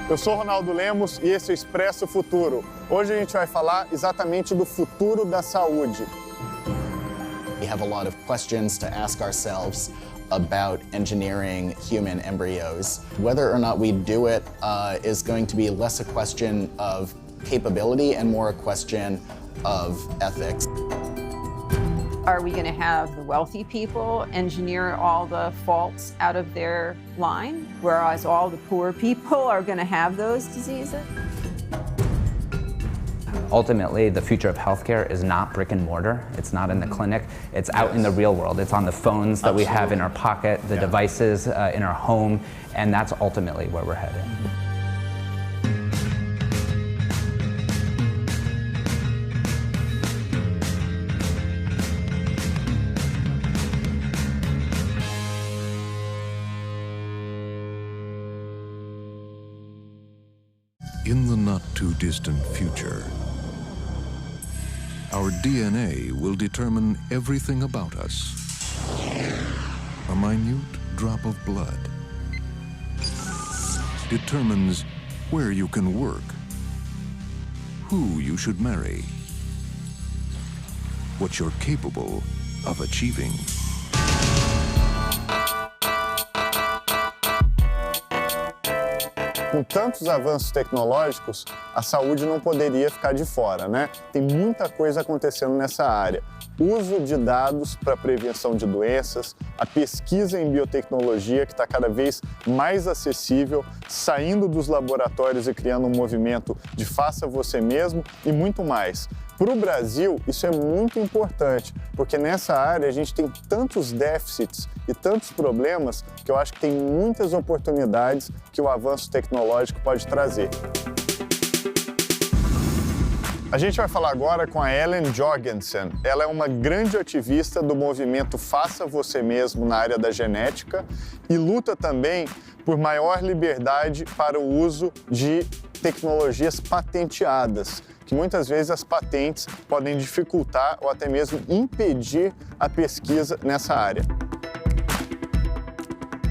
Eu sou Ronaldo Lemos e esse é o Expresso Futuro. Hoje a gente vai falar exatamente do futuro da saúde. We have a lot of questions to ask ourselves about engineering human embryos. Whether or not we do it is going to be less a question of capability and more a question of ethics. Are we going to have the wealthy people engineer all the faults out of their line, whereas all the poor people are going to have those diseases? Ultimately, the future of healthcare is not brick and mortar. It's not in the clinic. It's out in the real world. It's on the phones that we have in our pocket, the devices in our home, and that's ultimately where we're headed. In the not-too-distant future, our DNA will determine everything about us. A minute drop of blood determines where you can work, who you should marry, what you're capable of achieving. Com tantos avanços tecnológicos, a saúde não poderia ficar de fora, né? Tem muita coisa acontecendo nessa área. Uso de dados para prevenção de doenças, a pesquisa em biotecnologia que está cada vez mais acessível, saindo dos laboratórios e criando um movimento de faça você mesmo e muito mais. Para o Brasil, isso é muito importante, porque nessa área a gente tem tantos déficits e tantos problemas que eu acho que tem muitas oportunidades que o avanço tecnológico pode trazer. A gente vai falar agora com a Ellen Jorgensen. Ela é uma grande ativista do movimento Faça Você Mesmo na área da genética e luta também por maior liberdade para o uso de tecnologias patenteadas, que muitas vezes as patentes podem dificultar ou até mesmo impedir a pesquisa nessa área.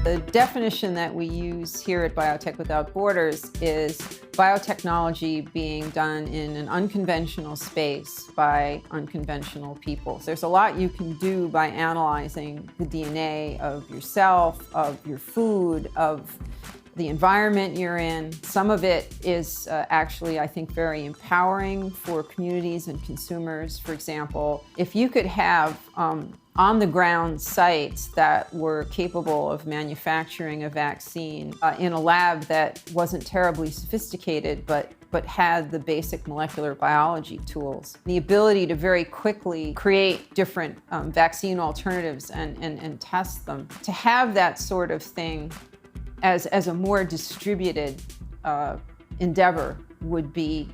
The definition that we use here at Biotech Without Borders is biotechnology being done in an unconventional space by unconventional people. There's a lot you can do by analyzing the DNA of yourself, of your food, of the environment you're in. Some of it is actually, I think, very empowering for communities and consumers. For example, if you could have on-the-ground sites that were capable of manufacturing a vaccine in a lab that wasn't terribly sophisticated, but had the basic molecular biology tools. The ability to very quickly create different vaccine alternatives and test them. To have that sort of thing as a more distributed endeavor would be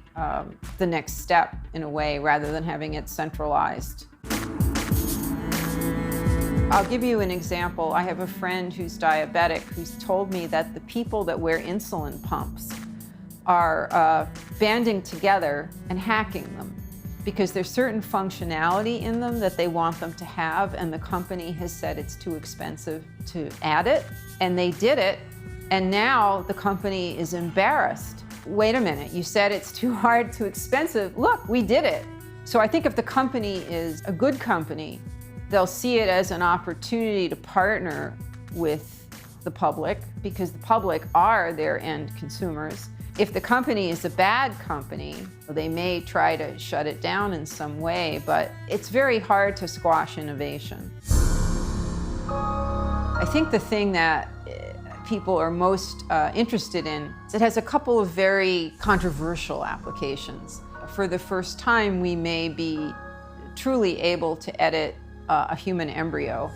the next step in a way, rather than having it centralized. I'll give you an example. I have a friend who's diabetic who's told me that the people that wear insulin pumps are banding together and hacking them because there's certain functionality in them that they want them to have, and the company has said it's too expensive to add it, and they did it, and now the company is embarrassed. Wait a minute, you said it's too hard, too expensive. Look, we did it. So I think if the company is a good company, they'll see it as an opportunity to partner with the public, because the public are their end consumers. If the company is a bad company, they may try to shut it down in some way, but it's very hard to squash innovation. I think the thing that people are most interested in is it has a couple of very controversial applications. For the first time, we may be truly able to edit a human embryo.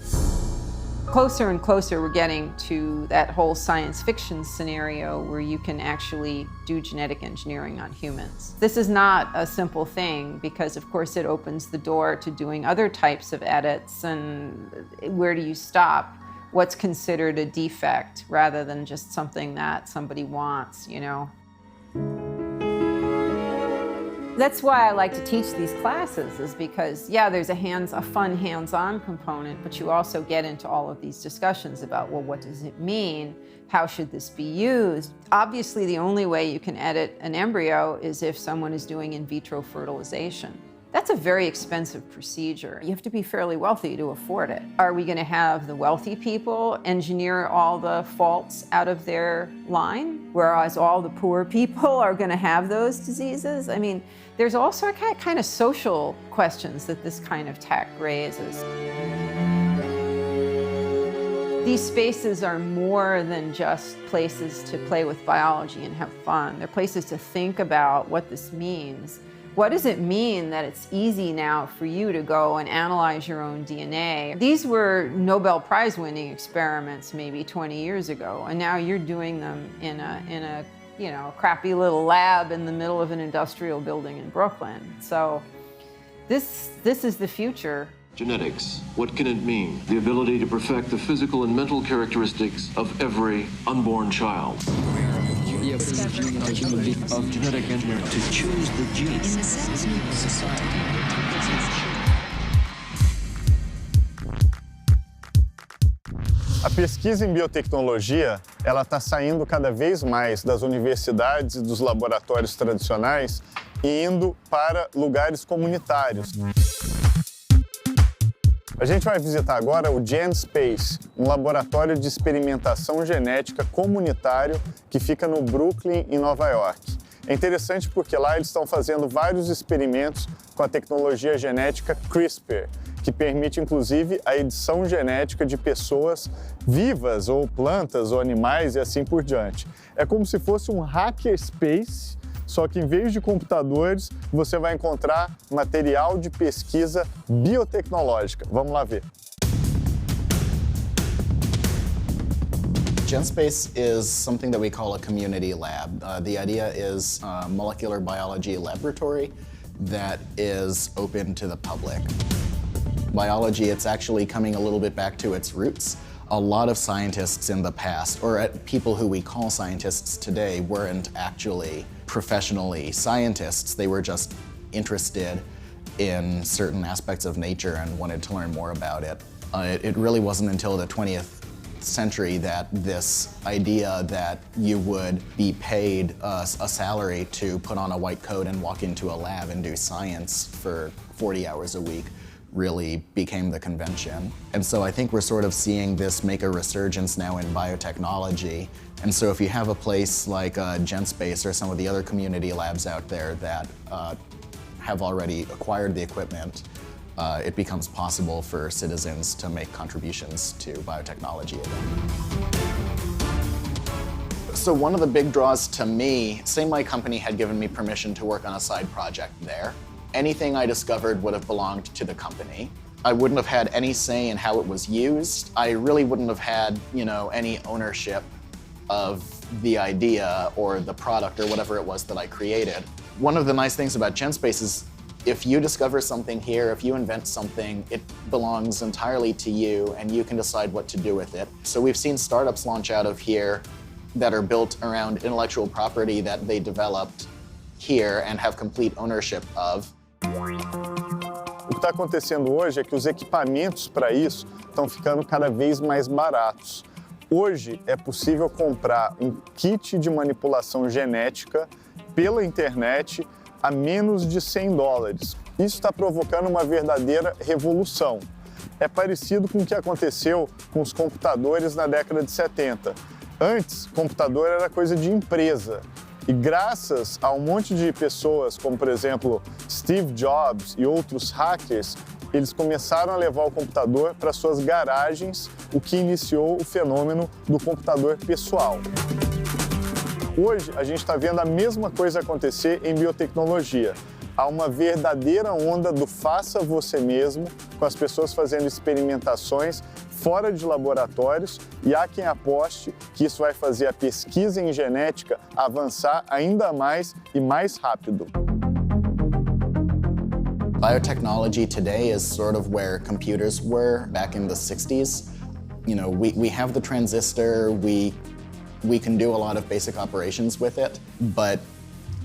Closer and closer we're getting to that whole science fiction scenario where you can actually do genetic engineering on humans. This is not a simple thing because, of course, it opens the door to doing other types of edits, and where do you stop? What's considered a defect rather than just something that somebody wants, you know? That's why I like to teach these classes, is because, yeah, there's a fun hands-on component, but you also get into all of these discussions about, well, what does it mean? How should this be used? Obviously, the only way you can edit an embryo is if someone is doing in vitro fertilization. That's a very expensive procedure. You have to be fairly wealthy to afford it. Are we going to have the wealthy people engineer all the faults out of their line, whereas all the poor people are going to have those diseases? I mean, there's also kind of social questions that this kind of tech raises. These spaces are more than just places to play with biology and have fun. They're places to think about what this means. What does it mean that it's easy now for you to go and analyze your own DNA? These were Nobel Prize winning experiments maybe 20 years ago, and now you're doing them in a crappy little lab in the middle of an industrial building in Brooklyn. So this is the future. Genetics, what can it mean? The ability to perfect the physical and mental characteristics of every unborn child. Of genetic engineering to choose the genes. A pesquisa em biotecnologia, ela está saindo cada vez mais das universidades e dos laboratórios tradicionais e indo para lugares comunitários. A gente vai visitar agora o GenSpace, um laboratório de experimentação genética comunitário que fica no Brooklyn, em Nova York. É interessante porque lá eles estão fazendo vários experimentos com a tecnologia genética CRISPR, que permite, inclusive, a edição genética de pessoas vivas, ou plantas, ou animais, e assim por diante. É como se fosse um hackerspace, só que em vez de computadores, você vai encontrar material de pesquisa biotecnológica. Vamos lá ver. GenSpace is something that we call a community lab. The idea is a molecular biology laboratory that is open to the public. Biology, it's actually coming a little bit back to its roots. A lot of scientists in the past, or people who we call scientists today, weren't actually professionally scientists. They were just interested in certain aspects of nature and wanted to learn more about it. It really wasn't until the 20th century that this idea that you would be paid a salary to put on a white coat and walk into a lab and do science for 40 hours a week really became the convention. And so I think we're sort of seeing this make a resurgence now in biotechnology. And so if you have a place like GenSpace or some of the other community labs out there that have already acquired the equipment, it becomes possible for citizens to make contributions to biotechnology again. So one of the big draws to me, say my company had given me permission to work on a side project there. Anything I discovered would have belonged to the company. I wouldn't have had any say in how it was used. I really wouldn't have had, any ownership of the idea or the product or whatever it was that I created. One of the nice things about GenSpace is if you discover something here, if you invent something, it belongs entirely to you and you can decide what to do with it. So we've seen startups launch out of here that are built around intellectual property that they developed here and have complete ownership of. O que está acontecendo hoje é que os equipamentos para isso estão ficando cada vez mais baratos. Hoje é possível comprar um kit de manipulação genética pela internet a menos de $100. Isso está provocando uma verdadeira revolução. É parecido com o que aconteceu com os computadores na década de 70. Antes, computador era coisa de empresa. E graças a um monte de pessoas, como por exemplo Steve Jobs e outros hackers, eles começaram a levar o computador para suas garagens, o que iniciou o fenômeno do computador pessoal. Hoje, a gente está vendo a mesma coisa acontecer em biotecnologia. Há uma verdadeira onda do faça você mesmo, com as pessoas fazendo experimentações fora de laboratórios, e há quem aposte que isso vai fazer a pesquisa em genética avançar ainda mais e mais rápido. Biotechnology today is sort of where computers were back in the 60s. We have the transistor, we can do a lot of basic operations with it, but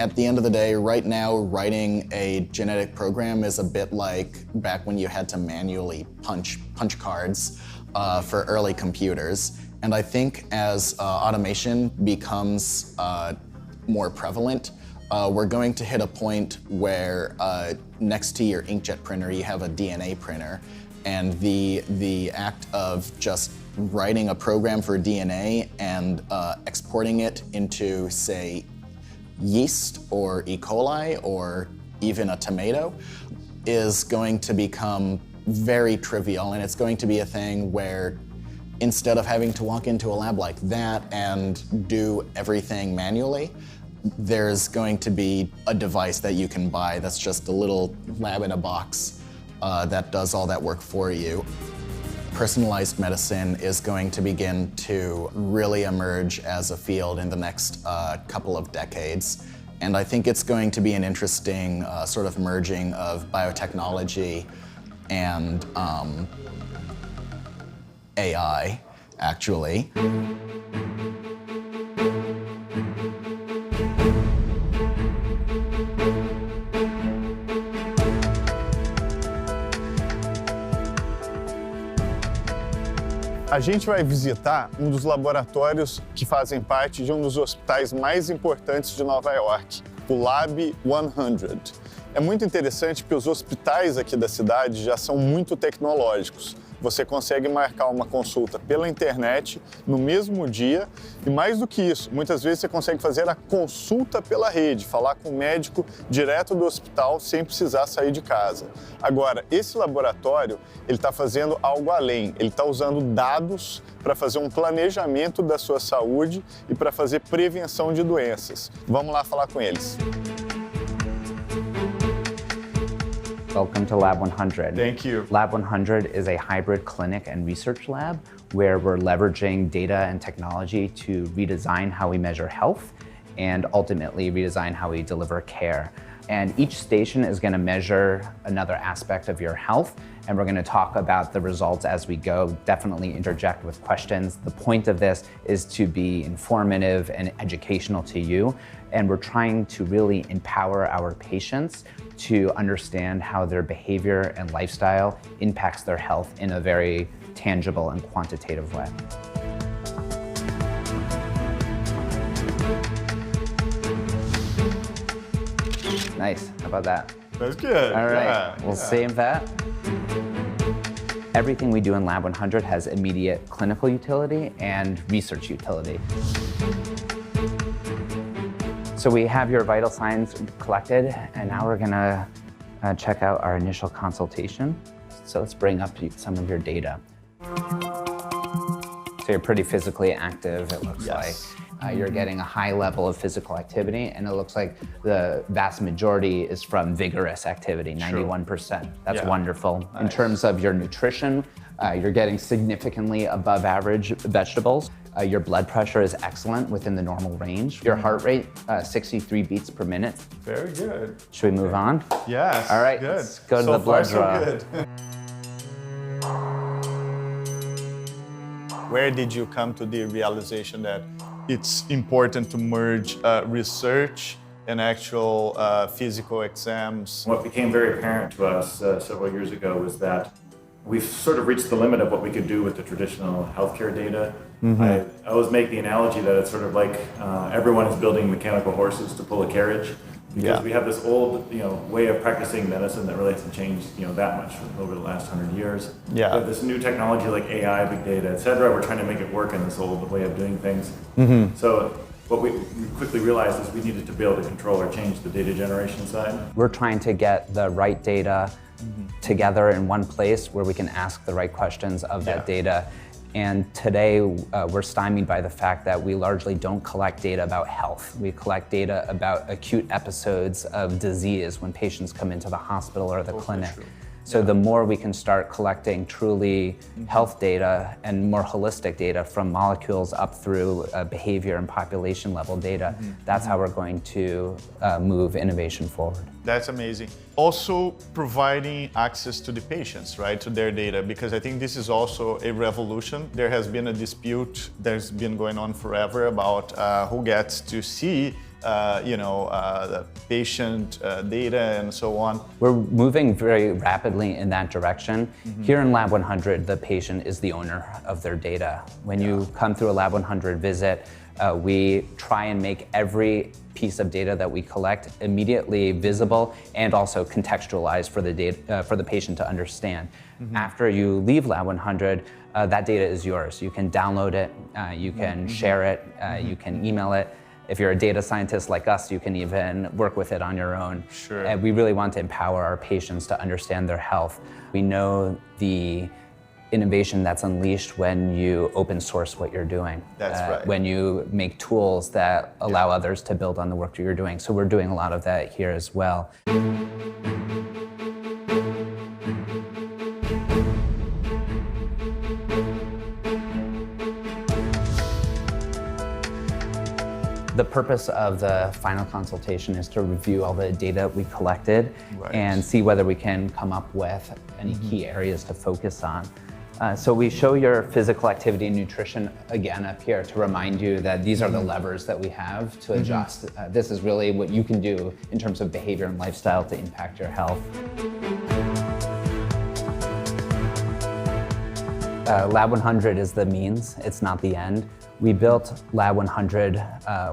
At the end of the day, right now, writing a genetic program is a bit like back when you had to manually punch cards for early computers. And I think as automation becomes more prevalent, we're going to hit a point where next to your inkjet printer, you have a DNA printer. And the act of just writing a program for DNA and exporting it into, say, yeast or E. coli or even a tomato is going to become very trivial, and it's going to be a thing where instead of having to walk into a lab like that and do everything manually, there's going to be a device that you can buy that's just a little lab in a box that does all that work for you. Personalized medicine is going to begin to really emerge as a field in the next couple of decades. And I think it's going to be an interesting sort of merging of biotechnology and AI, actually. A gente vai visitar um dos laboratórios que fazem parte de um dos hospitais mais importantes de Nova York, o Lab 100. É muito interessante porque os hospitais aqui da cidade já são muito tecnológicos. Você consegue marcar uma consulta pela internet no mesmo dia e, mais do que isso, muitas vezes você consegue fazer a consulta pela rede, falar com o médico direto do hospital sem precisar sair de casa. Agora, esse laboratório, ele está fazendo algo além. Ele está usando dados para fazer um planejamento da sua saúde e para fazer prevenção de doenças. Vamos lá falar com eles. Welcome to Lab 100. Thank you. Lab 100 is a hybrid clinic and research lab where we're leveraging data and technology to redesign how we measure health and ultimately redesign how we deliver care. And each station is going to measure another aspect of your health, and we're going to talk about the results as we go. Definitely interject with questions. The point of this is to be informative and educational to you, and we're trying to really empower our patients to understand how their behavior and lifestyle impacts their health in a very tangible and quantitative way. Nice, how about that? That's good. All right, we'll save that. Everything we do in Lab 100 has immediate clinical utility and research utility. So we have your vital signs collected, and now we're gonna check out our initial consultation. So let's bring up some of your data. So you're pretty physically active, it looks like. You're getting a high level of physical activity, and it looks like the vast majority is from vigorous activity, 91%. That's wonderful. Nice. In terms of your nutrition, you're getting significantly above average vegetables. Your blood pressure is excellent within the normal range. Your heart rate, 63 beats per minute. Very good. Should we move on? Yes. All right, good. let's go to the blood draw. So good. Where did you come to the realization that it's important to merge research and actual physical exams? What became very apparent to us several years ago was that we've sort of reached the limit of what we could do with the traditional healthcare data. I always make the analogy that it's sort of like everyone is building mechanical horses to pull a carriage, because we have this old, way of practicing medicine that really hasn't changed, that much over the last 100 years. We have this new technology like AI, big data, et cetera. We're trying to make it work in this old way of doing things. So what we quickly realized is we needed to be able to control or change the data generation side. We're trying to get the right data together in one place where we can ask the right questions of that data. And today we're stymied by the fact that we largely don't collect data about health. We collect data about acute episodes of disease when patients come into the hospital or the clinic. So the more we can start collecting truly health data and more holistic data from molecules up through behavior and population level data, that's how we're going to move innovation forward. That's amazing. Also providing access to the patients, right, to their data, because I think this is also a revolution. There has been a dispute that's been going on forever about who gets to see the patient data and so on. We're moving very rapidly in that direction. Here in Lab 100, the patient is the owner of their data. When you come through a Lab 100 visit, we try and make every piece of data that we collect immediately visible and also contextualized for the data, for the patient to understand. After you leave Lab 100, that data is yours. You can download it, you can share it, you can email it. If you're a data scientist like us, you can even work with it on your own. Sure. And we really want to empower our patients to understand their health. We know the innovation that's unleashed when you open source what you're doing. That's right. When you make tools that allow others to build on the work that you're doing. So we're doing a lot of that here as well. The purpose of the final consultation is to review all the data we collected and see whether we can come up with any key areas to focus on. So we show your physical activity and nutrition again up here to remind you that these are the levers that we have to adjust. This is really what you can do in terms of behavior and lifestyle to impact your health. Lab 100 is the means, it's not the end. We built Lab 100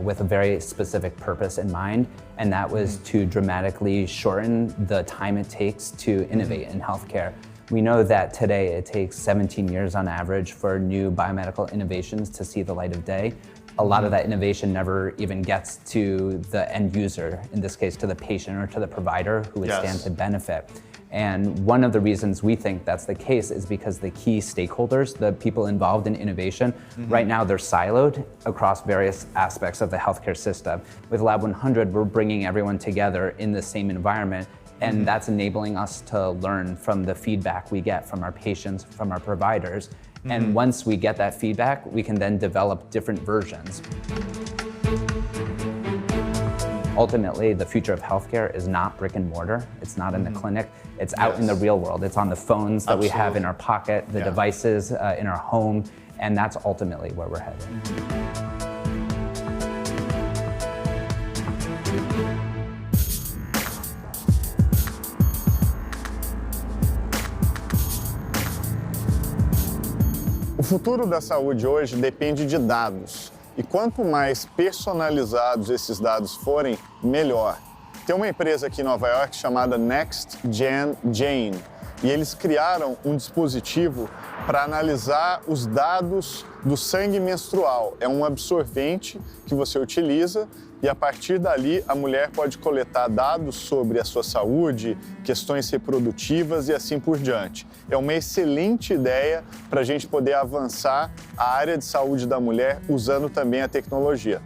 with a very specific purpose in mind, and that was to dramatically shorten the time it takes to innovate in healthcare. We know that today it takes 17 years on average for new biomedical innovations to see the light of day. A lot of that innovation never even gets to the end user, in this case to the patient or to the provider who would stand to benefit. And one of the reasons we think that's the case is because the key stakeholders, the people involved in innovation, right now they're siloed across various aspects of the healthcare system. With Lab 100, we're bringing everyone together in the same environment, and that's enabling us to learn from the feedback we get from our patients, from our providers. And once we get that feedback, we can then develop different versions. Ultimately, the future of healthcare is not brick and mortar. It's not in the clinic. It's out in the real world. It's on the phones that we have in our pocket, the devices in our home, and that's ultimately where we're headed. O futuro da saúde hoje depende de dados. E quanto mais personalizados esses dados forem, melhor. Tem uma empresa aqui em Nova York chamada Next Gen Jane, e eles criaram um dispositivo para analisar os dados do sangue menstrual. É um absorvente que você utiliza e a partir dali a mulher pode coletar dados sobre a sua saúde, questões reprodutivas e assim por diante. É uma excelente ideia para a gente poder avançar a área de saúde da mulher usando também a tecnologia.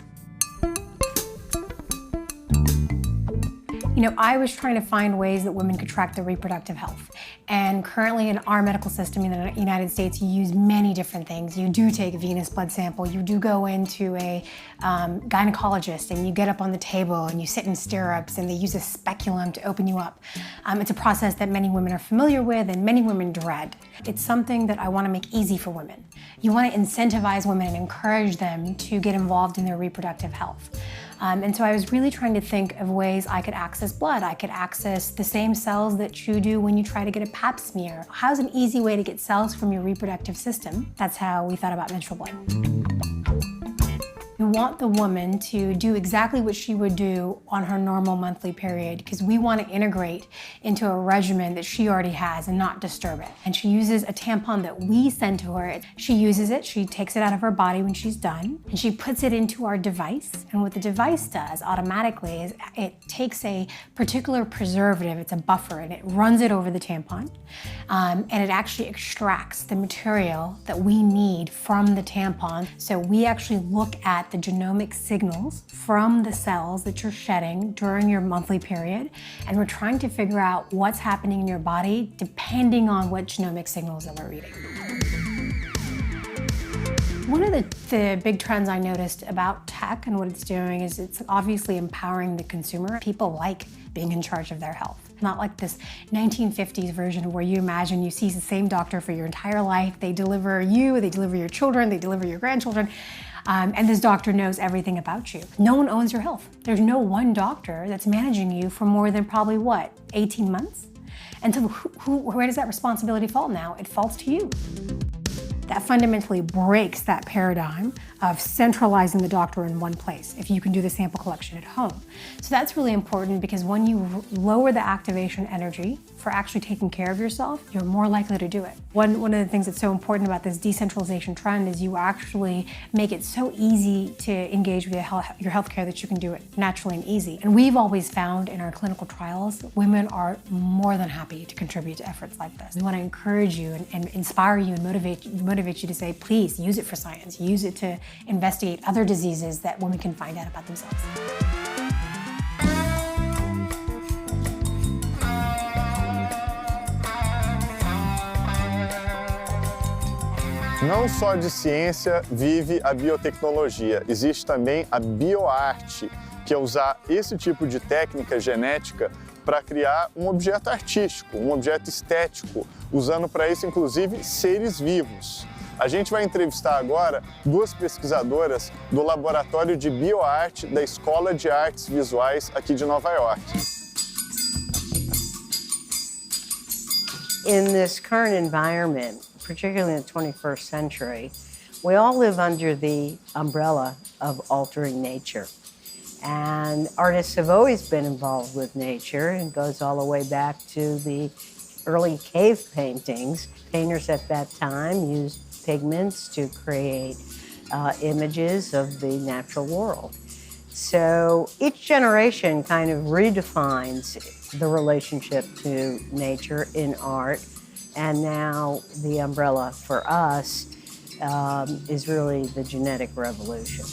You know, I was trying to find ways that women could track their reproductive health. And currently in our medical system in the United States, you use many different things. You do take a venous blood sample, you do go into a gynecologist and you get up on the table and you sit in stirrups and they use a speculum to open you up. It's a process that many women are familiar with and many women dread. It's something that I want to make easy for women. You want to incentivize women and encourage them to get involved in their reproductive health. And so I was really trying to think of ways I could access blood. I could access the same cells that you do when you try to get a pap smear. How's an easy way to get cells from your reproductive system? That's how we thought about menstrual blood. We want the woman to do exactly what she would do on her normal monthly period because we want to integrate into a regimen that she already has and not disturb it. And she uses a tampon that we send to her. She uses it, she takes it out of her body when she's done, and she puts it into our device. And what the device does automatically is it takes a particular preservative, it's a buffer, and it runs it over the tampon. And it actually extracts the material that we need from the tampon. So we actually look at the genomic signals from the cells that you're shedding during your monthly period, and we're trying to figure out what's happening in your body depending on what genomic signals that we're reading. One of the big trends I noticed about tech and what it's doing is it's obviously empowering the consumer. People like being in charge of their health. Not like this 1950s version where you imagine you see the same doctor for your entire life. They deliver you, they deliver your children, they deliver your grandchildren, and this doctor knows everything about you. No one owns your health. There's no one doctor that's managing you for more than probably, what, 18 months? And so where does that responsibility fall now? It falls to you. That fundamentally breaks that paradigm of centralizing the doctor in one place, if you can do the sample collection at home. So that's really important because when you lower the activation energy for actually taking care of yourself, you're more likely to do it. One of the things that's so important about this decentralization trend is you actually make it so easy to engage with your healthcare that you can do it naturally and easy. And we've always found in our clinical trials, women are more than happy to contribute to efforts like this. We want to encourage you and inspire you and motivate you to say, please use it for science, use it to investigate other diseases that women can find out about themselves. Não só de ciência vive a biotecnologia, existe também a bioarte, que é usar esse tipo de técnica genética para criar um objeto artístico, um objeto estético, usando para isso, inclusive, seres vivos. A gente vai entrevistar agora duas pesquisadoras do laboratório de bioarte da Escola de Artes Visuais aqui de Nova York. In this current environment, particularly in the 21st century, we all live under the umbrella of altering nature. And artists have always been involved with nature, and goes all the way back to the early cave paintings. Painters at that time used pigments to create images of the natural world. So each generation kind of redefines the relationship to nature in art, and now the umbrella for us is really the genetic revolution.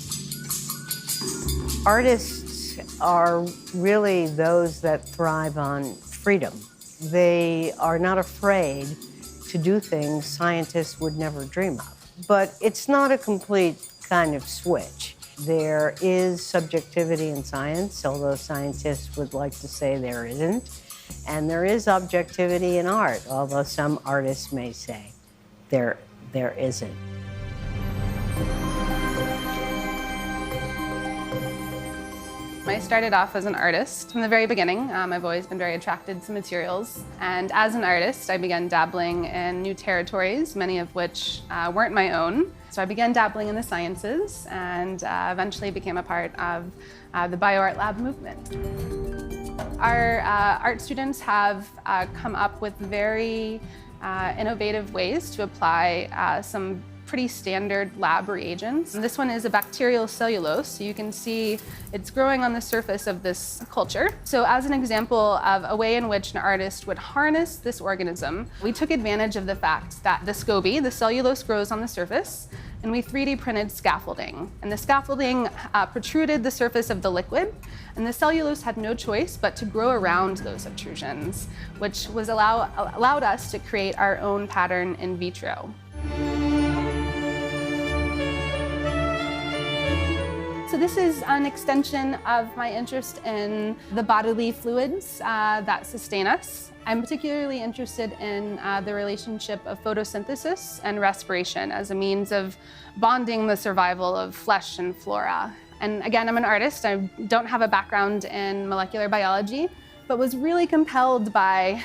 Artists are really those that thrive on freedom. They are not afraid to do things scientists would never dream of. But it's not a complete kind of switch. There is subjectivity in science, although scientists would like to say there isn't. And there is objectivity in art, although some artists may say there isn't. I started off as an artist from the very beginning. I've always been very attracted to materials. And as an artist, I began dabbling in new territories, many of which weren't my own. So I began dabbling in the sciences and eventually became a part of the BioArt Lab movement. Our art students have come up with very innovative ways to apply some pretty standard lab reagents. And this one is a bacterial cellulose, so you can see it's growing on the surface of this culture. So as an example of a way in which an artist would harness this organism, we took advantage of the fact that the SCOBY, the cellulose, grows on the surface, and we 3D printed scaffolding. And the scaffolding protruded the surface of the liquid, and the cellulose had no choice but to grow around those obtrusions, which was allowed us to create our own pattern in vitro. So this is an extension of my interest in the bodily fluids that sustain us. I'm particularly interested in the relationship of photosynthesis and respiration as a means of bonding the survival of flesh and flora. And again, I'm an artist. I don't have a background in molecular biology, but was really compelled by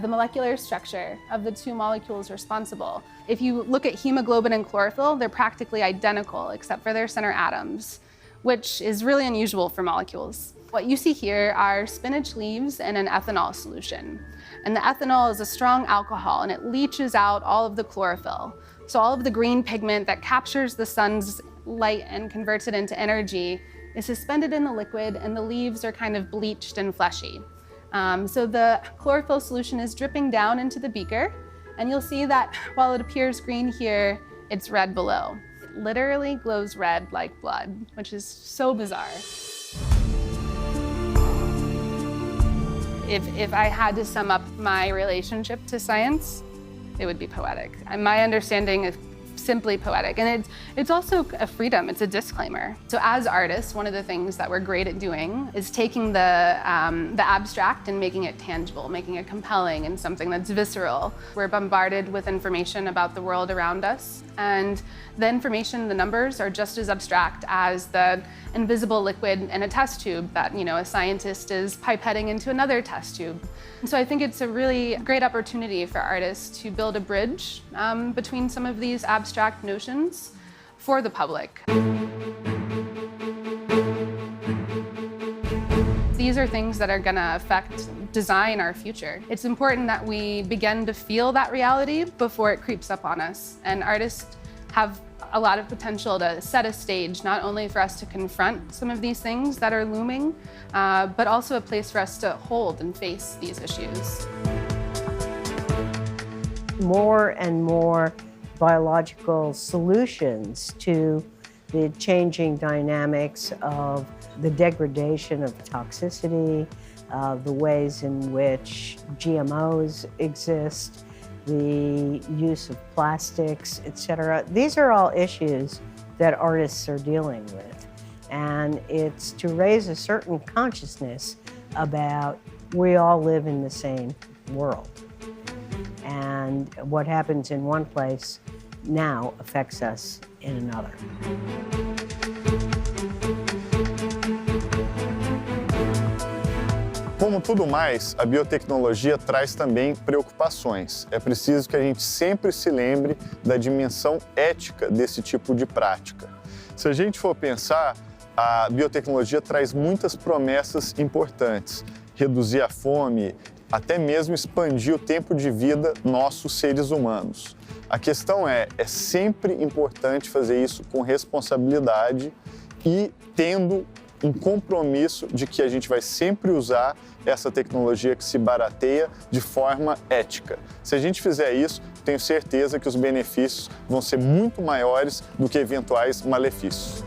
the molecular structure of the two molecules responsible. If you look at hemoglobin and chlorophyll, they're practically identical except for their center atoms, which is really unusual for molecules. What you see here are spinach leaves in an ethanol solution. And the ethanol is a strong alcohol, and it leaches out all of the chlorophyll. So all of the green pigment that captures the sun's light and converts it into energy is suspended in the liquid, and the leaves are kind of bleached and fleshy. So the chlorophyll solution is dripping down into the beaker, and you'll see that while it appears green here, it's red below. It literally glows red like blood, which is so bizarre. If I had to sum up my relationship to science, it would be poetic. And my understanding of simply poetic. And it's also a freedom, it's a disclaimer. So as artists, one of the things that we're great at doing is taking the abstract and making it tangible, making it compelling and something that's visceral. We're bombarded with information about the world around us, and the information, the numbers, are just as abstract as the invisible liquid in a test tube that, a scientist is pipetting into another test tube. And so I think it's a really great opportunity for artists to build a bridge between some of these abstract notions for the public. These are things that are going to affect design our future. It's important that we begin to feel that reality before it creeps up on us. And artists have a lot of potential to set a stage, not only for us to confront some of these things that are looming, but also a place for us to hold and face these issues. More and more biological solutions to the changing dynamics of the degradation of toxicity, the ways in which GMOs exist, the use of plastics, etc. These are all issues that artists are dealing with. And it's to raise a certain consciousness about we all live in the same world. And what happens in one place now affects us in another. Como tudo mais, a biotecnologia traz também preocupações. É preciso que a gente sempre se lembre da dimensão ética desse tipo de prática. Se a gente for pensar, a biotecnologia traz muitas promessas importantes. Reduzir a fome, até mesmo expandir o tempo de vida nossos seres humanos. A questão é sempre importante fazer isso com responsabilidade e tendo um compromisso de que a gente vai sempre usar essa tecnologia que se barateia de forma ética. Se a gente fizer isso, tenho certeza que os benefícios vão ser muito maiores do que eventuais malefícios.